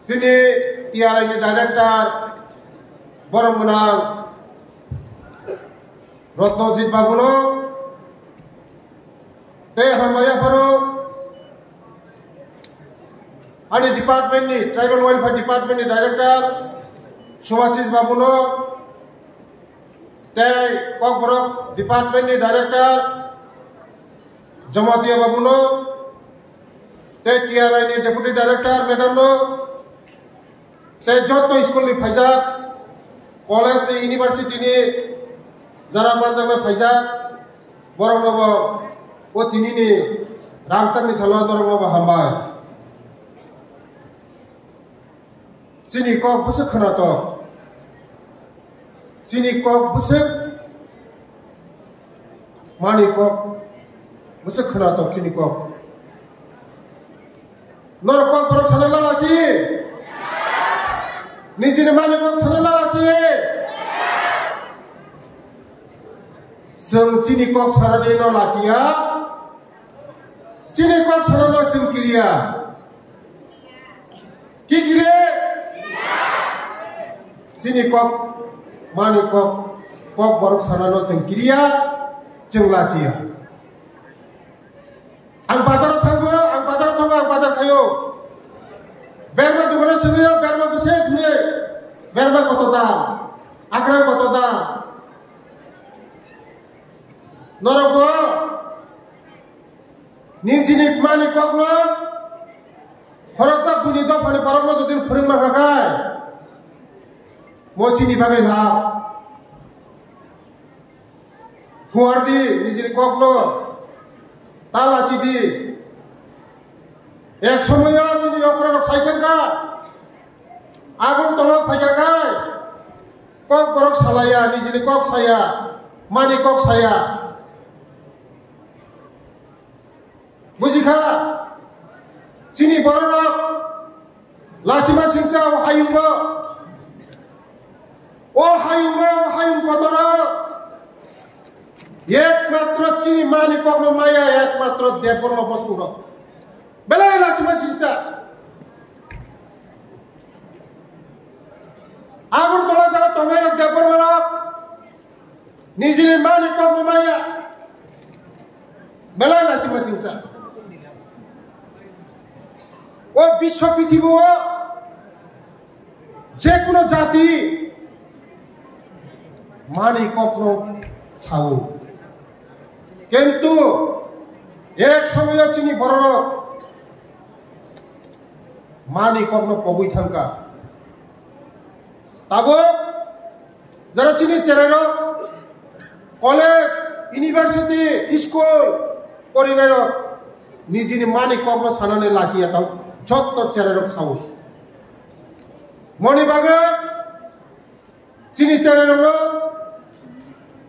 sini tiara ini director borong menang Rotnojit Babuno te hamaya paro ani department ni tribal welfare department ni director Subhasis Babuno te Kokborok department ni director Jamatia Babuno te tiara ini deputy director madam no te joto school ni phaisa college ni university ni jara panjang ni phaisa borong no o tini ni ramsang ni salwa dorong no hambai sini kok busuk khana to sini kok busuk mani kok busuk khana to sini kok nor kok borok sanala lasi nijini mani kok sanala lasi जों sini kok sarane no lasia sini kok sarano जों kiriya ki kire sini kok mani kok borok sarano जों kiriya जों lasia ang bazar thangbo ang bazar thayo berma dugana sebiyo berma besek ne berma koto da akran koto da Norobo Ninjinik mani kokno Khoroksa puni do pani parokno jodin phurung makakai Mochini babe na Fuardi ninjinik kokno Talachi di Ek somoyo chini okrok saikan ka Agur tolok phaikai Kok borok salaya ninjinik kok saya Mani kok saya Mujika Sini borok Lasima singca wahayungmo Wahayung kotoro Ekmatro sini mani kokno maya ekmatro depor mo posuro Belai lasima singca Agur tola jara tongayo depor mo Nijini mani kokno maya Belai lasima singca ও বিশ্ব পৃথিবী যে কোনো জাতি মানি কখনো ছাও কিন্তু এক সময় চিনি বড় মানি কখনো কবই থাকা তাবো যারা চিনি চেরেন কলেজ ইউনিভার্সিটি স্কুল পরিণয় নিজেনি মানি কখনো সানানে লাসিয়া তাও যত চেরারক সাউ মনি বাগে চিনি চেরারক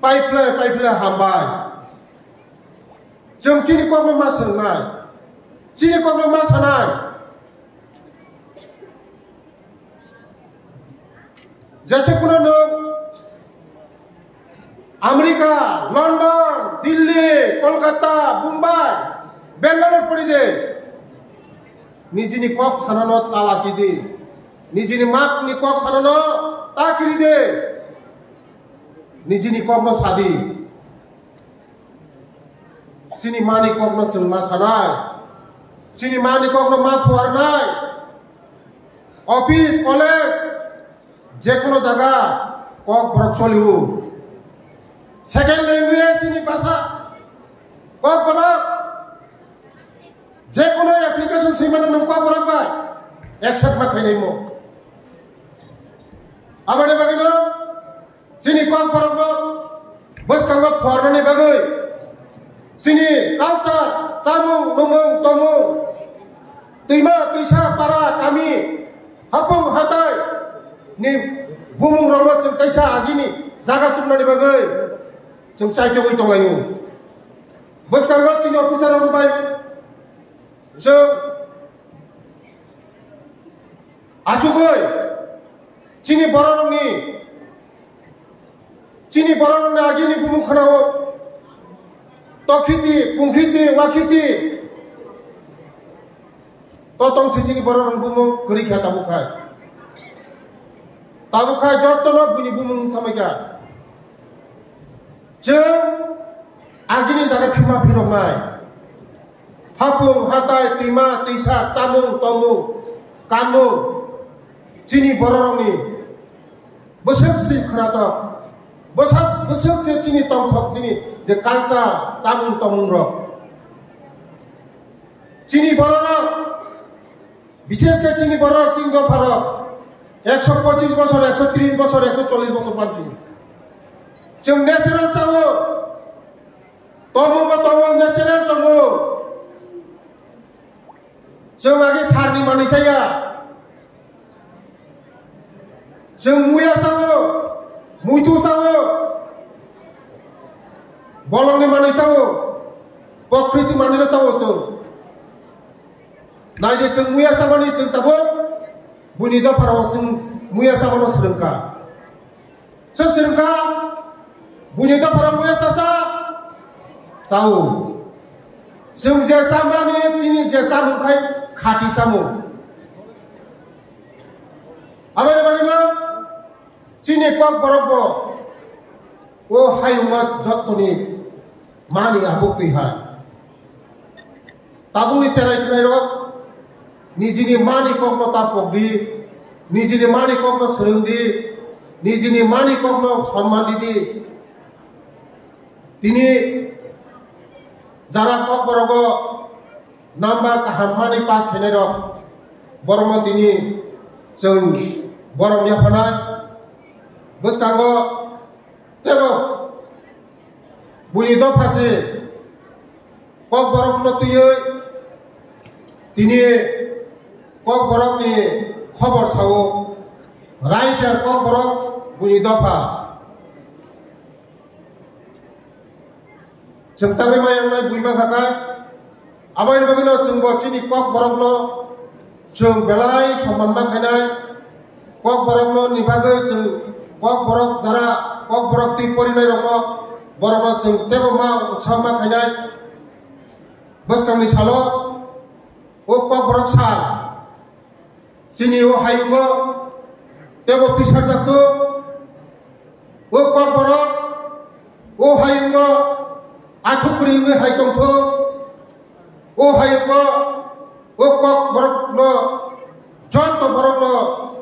পাইপলে হামবাই जों চিনি কখনো মা সোंनाय চিনি কখনো মা সানাय जैसे কোনো লোক আমেরিকা লন্ডন দিল্লি কলকাতা মুম্বাই বেঙ্গালোর পড়িদে Nijini kok sanano talasi di Nijini mak ni kok sanano takiri de Nijini kok no sadi Sini mani kok no sengma sanay Sini mani kok no mak puarnay Office, college Jekono jaga kok borok soliu Second language sini bahasa Kok borok যে কোনো application সিমানে নমকা Barak by একসাথ মা খাইনাই মো আবারে বাগিনো সিনি কম Barak no বস কাঙ্গ ফরনে বাগৈ সিনি culture চামুং নমুং তমুং তুইমা তুইসা পারা কামি হাপুং হাতাই নি বুমুং রমা जों তাইসা আগিনি জায়গা তুমনানি বাগৈ जों চাইতে গই দংলায়ু বস কাঙ্গ চিনি অফিসার রবাই जों आजुगै चिनि बररंनि आगिनि बुमुं खोनाओ तखिति पुंखिति वाखिति totong sisi borong bumung kuri kha tabukai jotono buni bumung tamaga jeng agini jaga phima phinok nai hapung hatai tima tisa chamung tomung kanung chini bororongni bosok si khratok bosok se chini tongthok chini je culture chamung tomung rok chini bororok বিশেষ করে চিনি বড় সিংহ ফারক 125 বছর 130 বছর 140 বছর পাঁচু जों natural चावो तमो natural तमो जों आगे सारनि मानिसाया जों मुया चावो मुइथु चावो बलंनि मानिसावो प्रकृति मानिना चावो जों नायदे जों मुया चावनि जों दाबो बुनि दफाराव जों मुया चावनो सोलोंका जों सोलोंका बुनि दफाराव मुया चाचा चावो जों जे चामानि चिनि जे चामुखाय खाथि चामु आबाय बायना चिनि कक बरबो ओ हायुमा जत्तनि मानि आबुक तैहाय ताबुनि चेराय खनायरक निजिनि मानि ककनो तापकदि निजिनि मानि ककनो सोलोंदि निजिनि मानि ककनो सम्मान दिदि तिनि जारा कक बरबो नाम्बार काहामानि पास फैनायरक बरम तिनि जों बरम याफानाय बसकांगो तेबो बुनि दफासे कक बरमनो तुयै तिनि कक बरमनि खबर सावो राइटार कक बरम बुनि दफा जों तांगै मायांनाय बुइमा थाखाय आबाय बागिनो जों बचिनि कक बरमनो जों बेलाय सम्मान माखायनाय कक बरमनो निबागै जों कक बरम जारा कक बरम ति परिनाय रंग बरमनो जों तेबो मा उत्साह माखायनाय बसकांनि सालो ओ कक बरम साल सिनि ओ हायुंगो तेबो पिसार जातो ओ कक बरम ओ हायुंगो आखुकुरिंगै हायतंथो ओ हायुंगो ओ कक बरमनो जत बरमनो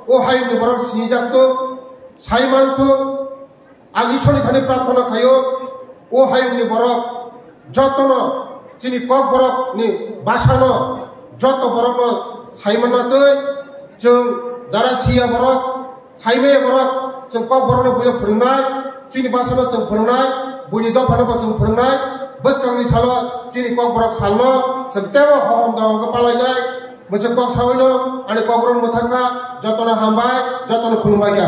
ओ हायुंनि बरम सिनि जातो साइमानथो आगिसनि थानि प्रार्थना खायो ओ हायुंनि बरम जतनो चिनि कक बरमनि बासानो जत बरमनो साइमाननातै जों जारा सिया बरम साइमे बरम जों कक बरमनो बुइना फोरोंनाय चिनि बासानो जों फोरोंनाय बुनि दफानो जों फोरोंनाय बसकांनि सालो चिनि कक बरम सालनो जों तेबो हम दावंगो पालायनाय मोनसे कक सावैनो आनि कक बरम मोथांगा जतनो हामबाय जतनो खुलुमबाय।